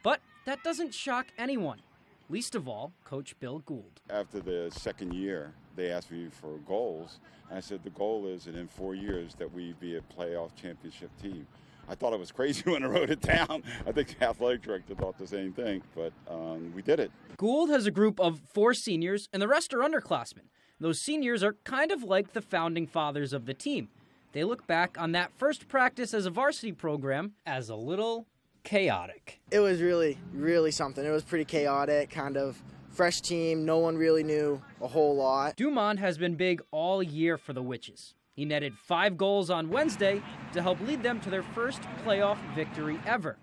but that doesn't shock anyone. Least of all, Coach Bill Gould. After the second year, they asked me for goals. And I said the goal is that in 4 years that we be a playoff championship team. I thought it was crazy when I wrote it down. I think the athletic director thought the same thing, but we did it. Gould has a group of 4 seniors, and the rest are underclassmen. Those seniors are kind of like the founding fathers of the team. They look back on that first practice as a varsity program as a little chaotic. It was really, really something. It was pretty chaotic, kind of fresh team. No one really knew a whole lot. Dumont has been big all year for the Witches. He netted 5 goals on Wednesday to help lead them to their first playoff victory ever.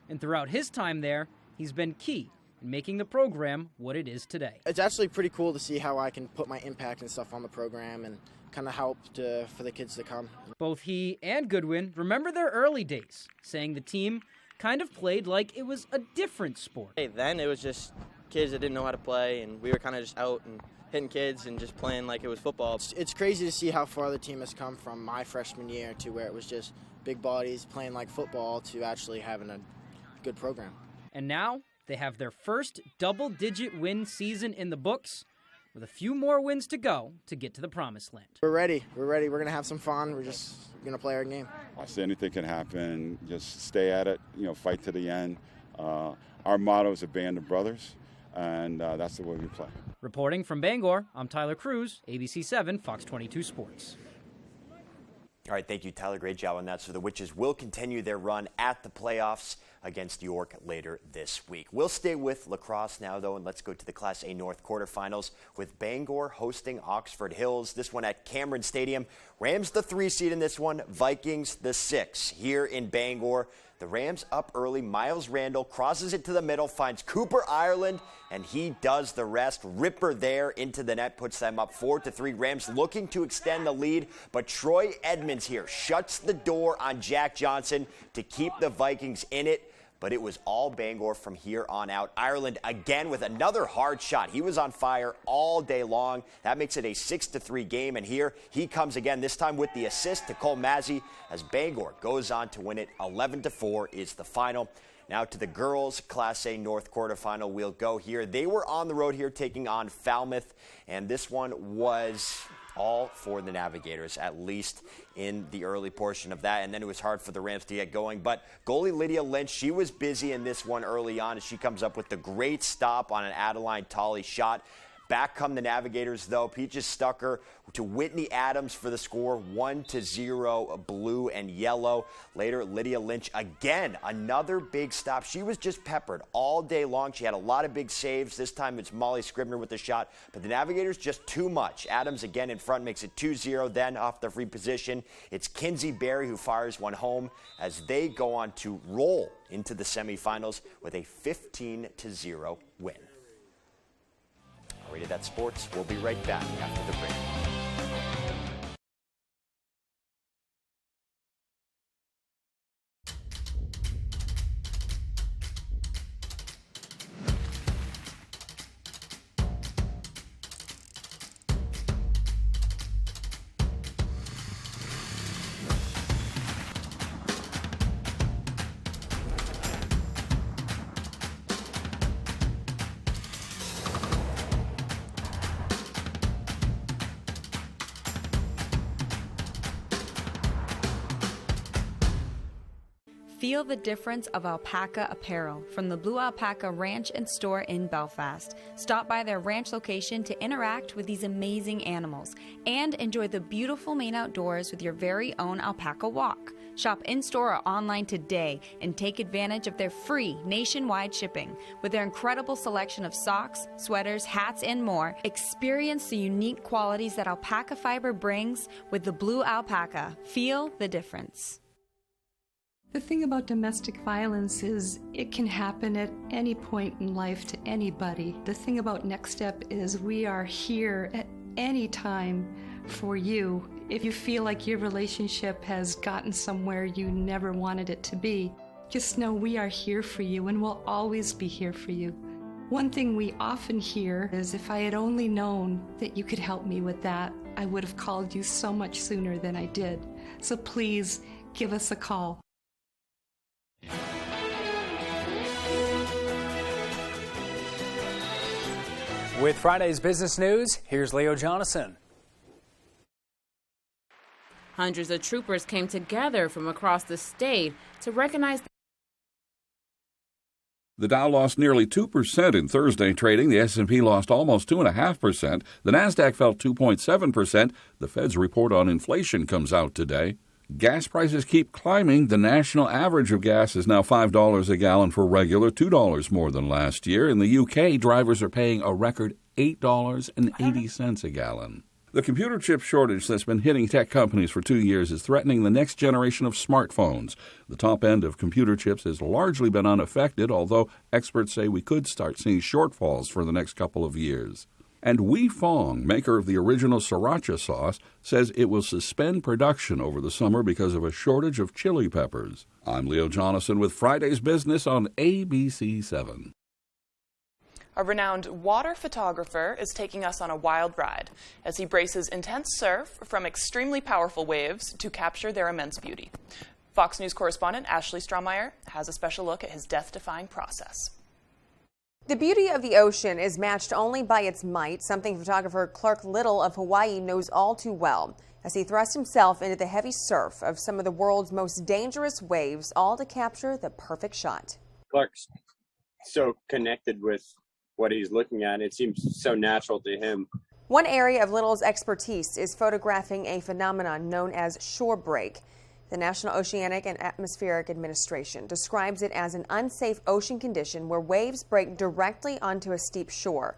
And throughout his time there, he's been key in making the program what it is today. It's actually pretty cool to see how I can put my impact and stuff on the program and kind of help for the kids to come. Both he and Goodwin remember their early days, saying the team kind of played like it was a different sport. Hey, then it was just kids that didn't know how to play, and we were kind of just out and hitting kids and just playing like it was football. It's crazy to see how far the team has come from my freshman year to where it was just big bodies playing like football to actually having a good program. And now they have their first double-digit win season in the books, with a few more wins to go to get to the promised land. We're ready. We're going to have some fun. We're just going to play our game. I say anything can happen. Just stay at it, fight to the end. Our motto is a band of brothers, and that's the way we play. Reporting from Bangor, I'm Tyler Cruz, ABC 7, Fox 22 Sports. All right, thank you, Tyler. Great job on that. So the Witches will continue their run at the playoffs against York later this week. We'll stay with lacrosse now, though, and let's go to the Class A North quarterfinals with Bangor hosting Oxford Hills. This one at Cameron Stadium. Rams the 3 seed in this one, Vikings the 6 here in Bangor. The Rams up early. Miles Randall crosses it to the middle, finds Cooper Ireland, and he does the rest. Ripper there into the net, puts them up 4-3. Rams looking to extend the lead, but Troy Edmonds here shuts the door on Jack Johnson to keep the Vikings in it. But it was all Bangor from here on out. Ireland again with another hard shot. He was on fire all day long. That makes it a 6-3 game. And here he comes again, this time with the assist to Cole Mazzy as Bangor goes on to win it. 11-4 is the final. Now to the girls' Class A North quarterfinal we'll go here. They were on the road here taking on Falmouth. And this one was all for the Navigators, at least in the early portion of that. And then it was hard for the Rams to get going. But goalie Lydia Lynch, she was busy in this one early on as she comes up with the great stop on an Adeline Tolley shot. Back come the Navigators, though. Peaches stuck her to Whitney Adams for the score, 1-0, blue and yellow. Later, Lydia Lynch again, another big stop. She was just peppered all day long. She had a lot of big saves. This time it's Molly Scribner with the shot, but the Navigators just too much. Adams again in front makes it 2-0. Then off the free position, it's Kinsey Berry who fires one home as they go on to roll into the semifinals with a 15-0 win. Rated at Sports. We'll be right back after the break. Feel the difference of alpaca apparel from the Blue Alpaca Ranch and Store in Belfast. Stop by their ranch location to interact with these amazing animals and enjoy the beautiful Maine outdoors with your very own alpaca walk. Shop in-store or online today and take advantage of their free nationwide shipping. With their incredible selection of socks, sweaters, hats, and more, experience the unique qualities that alpaca fiber brings with the Blue Alpaca. Feel the difference. The thing about domestic violence is it can happen at any point in life to anybody. The thing about Next Step is we are here at any time for you. If you feel like your relationship has gotten somewhere you never wanted it to be, just know we are here for you and we'll always be here for you. One thing we often hear is, if I had only known that you could help me with that, I would have called you so much sooner than I did. So please give us a call. With Friday's business news, here's Leo Jonathan. Hundreds of troopers came together from across the state to recognize The Dow lost nearly 2% in Thursday trading. The S&P lost almost 2.5%. The Nasdaq fell 2.7%. The Fed's report on inflation comes out today. Gas prices keep climbing. The national average of gas is now $5 a gallon for regular, $2 more than last year. In the UK, drivers are paying a record $8.80 a gallon. The computer chip shortage that's been hitting tech companies for 2 years is threatening the next generation of smartphones. The top end of computer chips has largely been unaffected, although experts say we could start seeing shortfalls for the next couple of years. And WVII, maker of the original sriracha sauce, says it will suspend production over the summer because of a shortage of chili peppers. I'm Leo Jonathan with Friday's Business on ABC7. A renowned water photographer is taking us on a wild ride as he braces intense surf from extremely powerful waves to capture their immense beauty. Fox News correspondent Ashley Straumeyer has a special look at his death-defying process. The beauty of the ocean is matched only by its might, something photographer Clark Little of Hawaii knows all too well, as he thrusts himself into the heavy surf of some of the world's most dangerous waves, all to capture the perfect shot. Clark's so connected with what he's looking at. It seems so natural to him. One area of Little's expertise is photographing a phenomenon known as shore break. The National Oceanic and Atmospheric Administration describes it as an unsafe ocean condition where waves break directly onto a steep shore,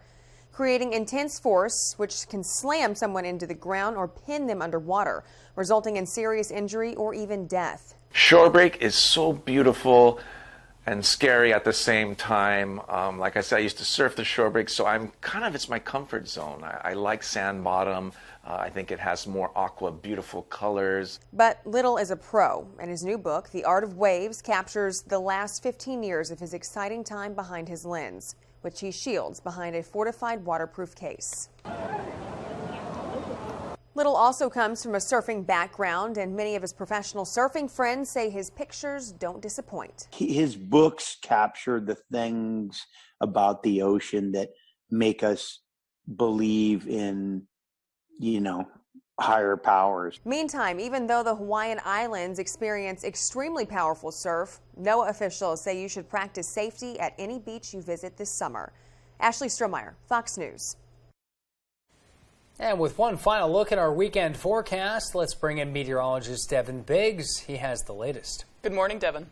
creating intense force which can slam someone into the ground or pin them underwater, resulting in serious injury or even death. Shore break is so beautiful and scary at the same time. Like I said, I used to surf the shore break, so it's my comfort zone. I like sand bottom. I think it has more aqua, beautiful colors. But Little is a pro, and his new book, The Art of Waves, captures the last 15 years of his exciting time behind his lens, which he shields behind a fortified waterproof case. Little also comes from a surfing background, and many of his professional surfing friends say his pictures don't disappoint. His books capture the things about the ocean that make us believe in, higher powers. Meantime, even though the Hawaiian Islands experience extremely powerful surf, NOAA officials say you should practice safety at any beach you visit this summer. Ashley Strohmeyer, Fox News. And with one final look at our weekend forecast, let's bring in meteorologist Devin Biggs. He has the latest. Good morning, Devin.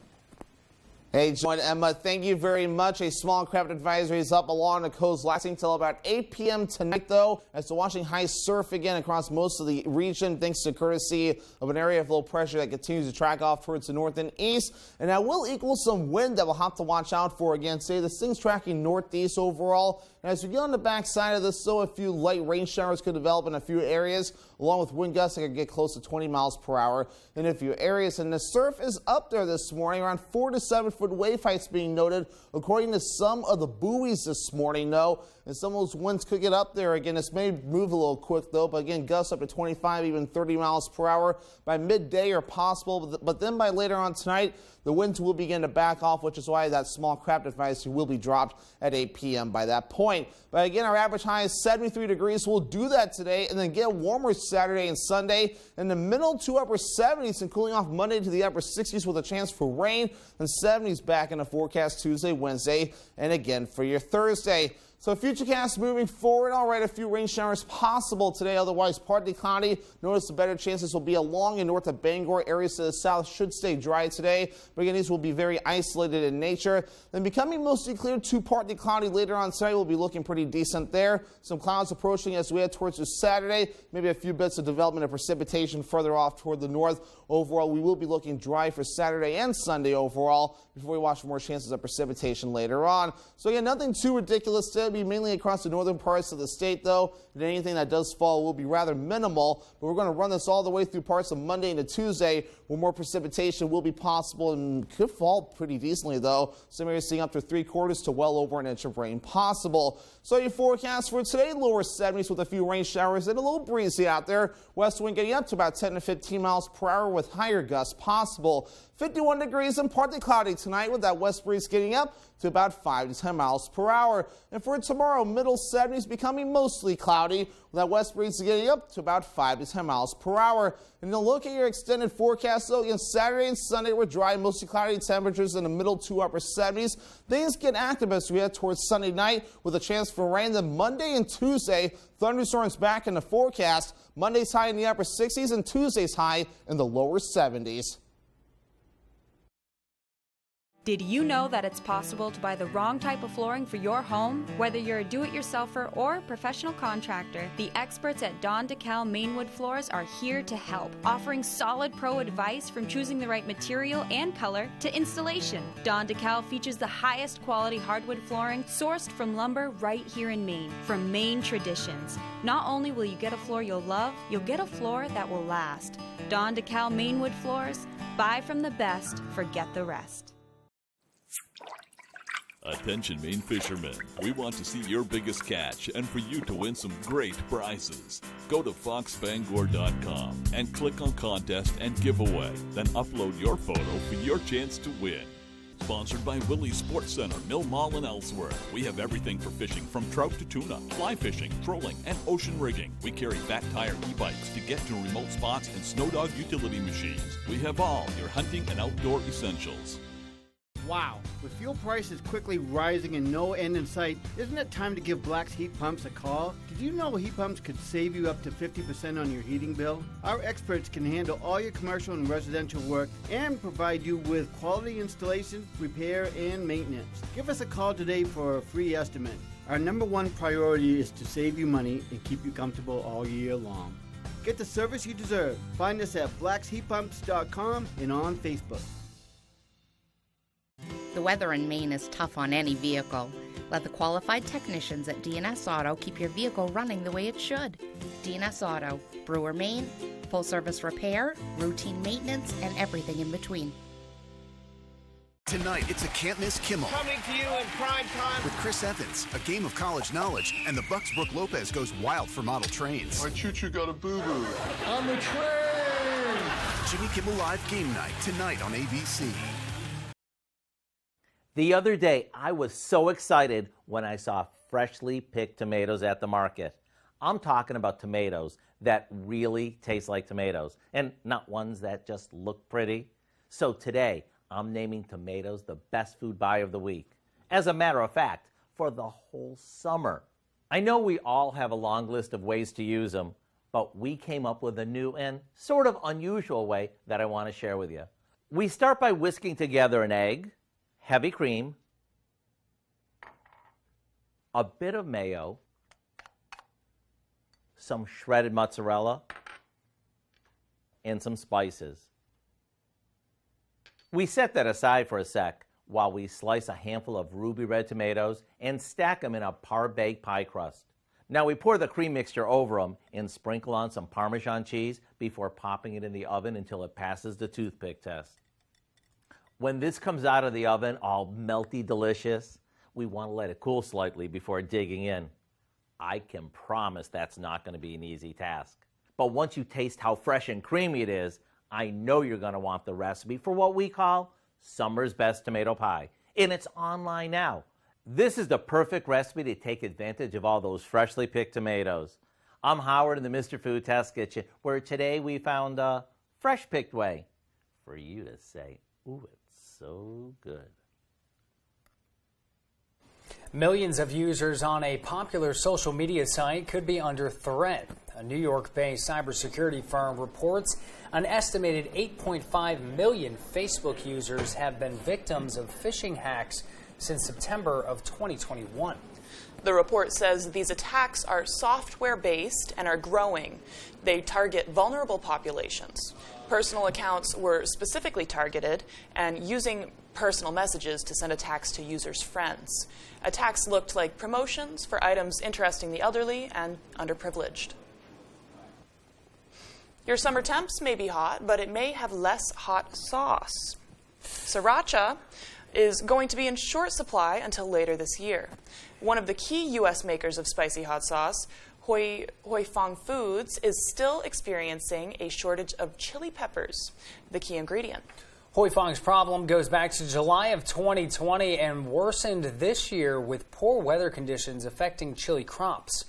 Hey, Joy and Emma, thank you very much. A small craft advisory is up along the coast lasting till about 8 p.m. tonight, though, as the watching high surf again across most of the region, thanks to courtesy of an area of low pressure that continues to track off towards the north and east. And that will equal some wind that we'll have to watch out for again today. This thing's tracking northeast overall. And as we get on the backside of this, though, a few light rain showers could develop in a few areas, along with wind gusts that could get close to 20 miles per hour in a few areas. And the surf is up there this morning, around 4 to 7 foot wave heights being noted, according to some of the buoys this morning, though. And some of those winds could get up there again. This may move a little quick, though, but again, gusts up to 25, even 30 miles per hour by midday are possible. But then by later on tonight, the winds will begin to back off, which is why that small craft advisory will be dropped at 8 p.m. by that point. But again, our average high is 73 degrees. We'll do that today and then get warmer Saturday and Sunday in the middle to upper 70s and cooling off Monday to the upper 60s with a chance for rain, and 70s back in the forecast Tuesday, Wednesday, and again for your Thursday. So futurecast moving forward. All right, a few rain showers possible today, otherwise partly cloudy. Notice the better chances will be along and north of Bangor. Areas to the south should stay dry today, but again, these will be very isolated in nature. Then becoming mostly clear to partly cloudy later on tonight. We'll be looking pretty decent there. Some clouds approaching as we head towards the Saturday. Maybe a few bits of development of precipitation further off toward the north. Overall, we will be looking dry for Saturday and Sunday overall before we watch for more chances of precipitation later on. So again, nothing too ridiculous today. Be mainly across the northern parts of the state, though, and anything that does fall will be rather minimal. But we're going to run this all the way through parts of Monday into Tuesday, where more precipitation will be possible and could fall pretty decently, though. Some areas seeing up to 3/4 to well over an inch of rain possible. So your forecast for today, lower 70s with a few rain showers and a little breezy out there. West wind getting up to about 10 to 15 miles per hour with higher gusts possible. 51 degrees and partly cloudy tonight with that west breeze getting up to about 5 to 10 miles per hour. And for tomorrow, middle 70s becoming mostly cloudy with that west breeze getting up to about 5 to 10 miles per hour. And then look at your extended forecast, though. Again, Saturday and Sunday were dry, mostly cloudy temperatures in the middle to upper 70s. Things get active as we head towards Sunday night with a chance for rain. Then Monday and Tuesday, thunderstorms back in the forecast. Monday's high in the upper 60s and Tuesday's high in the lower 70s. Did you know that it's possible to buy the wrong type of flooring for your home? Whether you're a do-it-yourselfer or professional contractor, the experts at Don DeKalb Mainwood Floors are here to help, offering solid pro advice from choosing the right material and color to installation. Don DeKalb features the highest quality hardwood flooring sourced from lumber right here in Maine, from Maine traditions. Not only will you get a floor you'll love, you'll get a floor that will last. Don DeKalb Mainwood Floors, buy from the best, forget the rest. Attention Maine fishermen, we want to see your biggest catch and for you to win some great prizes. Go to foxbangor.com and click on contest and giveaway. Then upload your photo for your chance to win. Sponsored by Willie's Sports Center, Mill Mall, and Ellsworth. We have everything for fishing from trout to tuna, fly fishing, trolling, and ocean rigging. We carry fat tire e-bikes to get to remote spots and snow dog utility machines. We have all your hunting and outdoor essentials. Wow, with fuel prices quickly rising and no end in sight, isn't it time to give Black's Heat Pumps a call? Did you know heat pumps could save you up to 50% on your heating bill? Our experts can handle all your commercial and residential work and provide you with quality installation, repair, and maintenance. Give us a call today for a free estimate. Our #1 priority is to save you money and keep you comfortable all year long. Get the service you deserve. Find us at blacksheatpumps.com and on Facebook. The weather in Maine is tough on any vehicle. Let the qualified technicians at D&S Auto keep your vehicle running the way it should. D&S Auto, Brewer, Maine, full-service repair, routine maintenance, and everything in between. Tonight, it's a can't-miss Kimmel. Coming to you in prime time. With Chris Evans, a game of college knowledge, and the Bucks' Brooke Lopez goes wild for model trains. My choo-choo got a boo-boo. On the train! Jimmy Kimmel Live Game Night, tonight on ABC. The other day, I was so excited when I saw freshly picked tomatoes at the market. I'm talking about tomatoes that really taste like tomatoes and not ones that just look pretty. So today, I'm naming tomatoes the best food buy of the week. As a matter of fact, for the whole summer. I know we all have a long list of ways to use them, but we came up with a new and sort of unusual way that I want to share with you. We start by whisking together an egg, heavy cream, a bit of mayo, some shredded mozzarella, and some spices. We set that aside for a sec while we slice a handful of ruby red tomatoes and stack them in a par-baked pie crust. Now we pour the cream mixture over them and sprinkle on some Parmesan cheese before popping it in the oven until it passes the toothpick test. When this comes out of the oven all melty delicious, we want to let it cool slightly before digging in. I can promise that's not going to be an easy task. But once you taste how fresh and creamy it is, I know you're going to want the recipe for what we call Summer's Best Tomato Pie. And it's online now. This is the perfect recipe to take advantage of all those freshly picked tomatoes. I'm Howard in the Mr. Food Test Kitchen, where today we found a fresh picked way for you to say, ooh, it's so good. Millions of users on a popular social media site could be under threat. A New York-based cybersecurity firm reports an estimated 8.5 million Facebook users have been victims of phishing hacks since September of 2021. The report says these attacks are software-based and are growing. They target vulnerable populations. Personal accounts were specifically targeted and using personal messages to send attacks to users' friends. Attacks looked like promotions for items interesting the elderly and underprivileged. Your summer temps may be hot, but it may have less hot sauce. Sriracha is going to be in short supply until later this year. One of the key U.S. makers of spicy hot sauce, Hoi Fong Foods, is still experiencing a shortage of chili peppers, the key ingredient. Hoi Fong's problem goes back to July of 2020 and worsened this year with poor weather conditions affecting chili crops.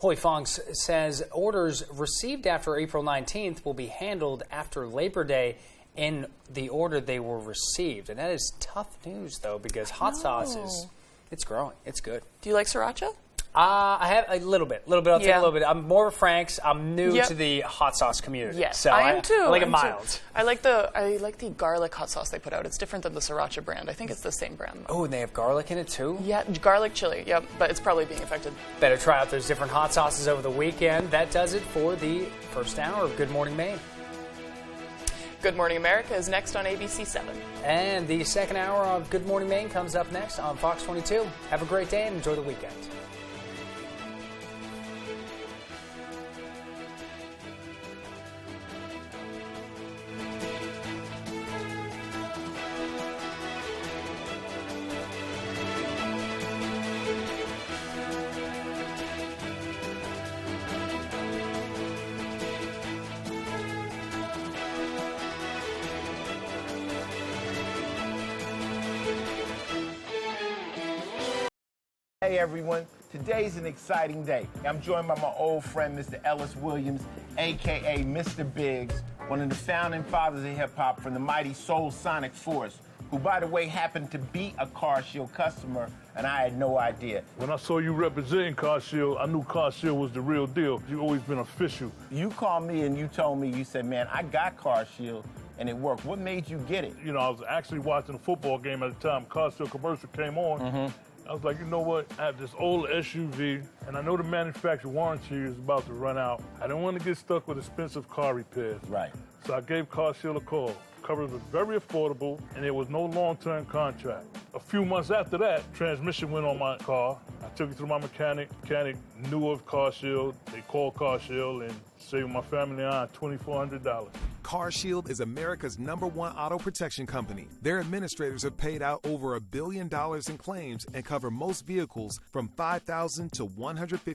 Hoi Fong says orders received after April 19th will be handled after Labor Day in the order they were received. And that is tough news, though, because hot sauce it's growing. It's good. Do you like sriracha? I have a little bit. I'll take a little bit. I'm more of Frank's. I'm new Yep. to the hot sauce community. Yes, so I am too. I like it I'm mild. too. I like the garlic hot sauce they put out. It's different than the sriracha brand. I think it's the same brand. Oh, and they have garlic in it too? Yeah, garlic chili. Yep, but it's probably being affected. Better try out those different hot sauces over the weekend. That does it for the first hour of Good Morning Maine. Good Morning America is next on ABC 7. And the second hour of Good Morning Maine comes up next on Fox 22. Have a great day and enjoy the weekend. Hey everyone, today's an exciting day. I'm joined by my old friend, Mr. Ellis Williams, aka Mr. Biggs, one of the founding fathers of hip hop from the mighty Soul Sonic Force, who, by the way, happened to be a Car Shield customer, and I had no idea. When I saw you representing Car Shield, I knew Car Shield was the real deal. You've always been official. You called me and you told me, you said, man, I got Car Shield, and it worked. What made you get it? You know, I was actually watching a football game at the time. Car Shield commercial came on. I was like, you know what? I have this old SUV, and I know the manufacturer warranty is about to run out. I didn't want to get stuck with expensive car repairs. Right. So I gave Car Shield a call. Coverage was very affordable, and there was no long-term contract. A few months after that, transmission went on my car. I took it to my mechanic. Mechanic knew of Car Shield. They called Car Shield and saved my family and I $2,400. Car Shield is America's #1 auto protection company. Their administrators have paid out over $1 billion in claims and cover most vehicles from $5,000 to $150,000.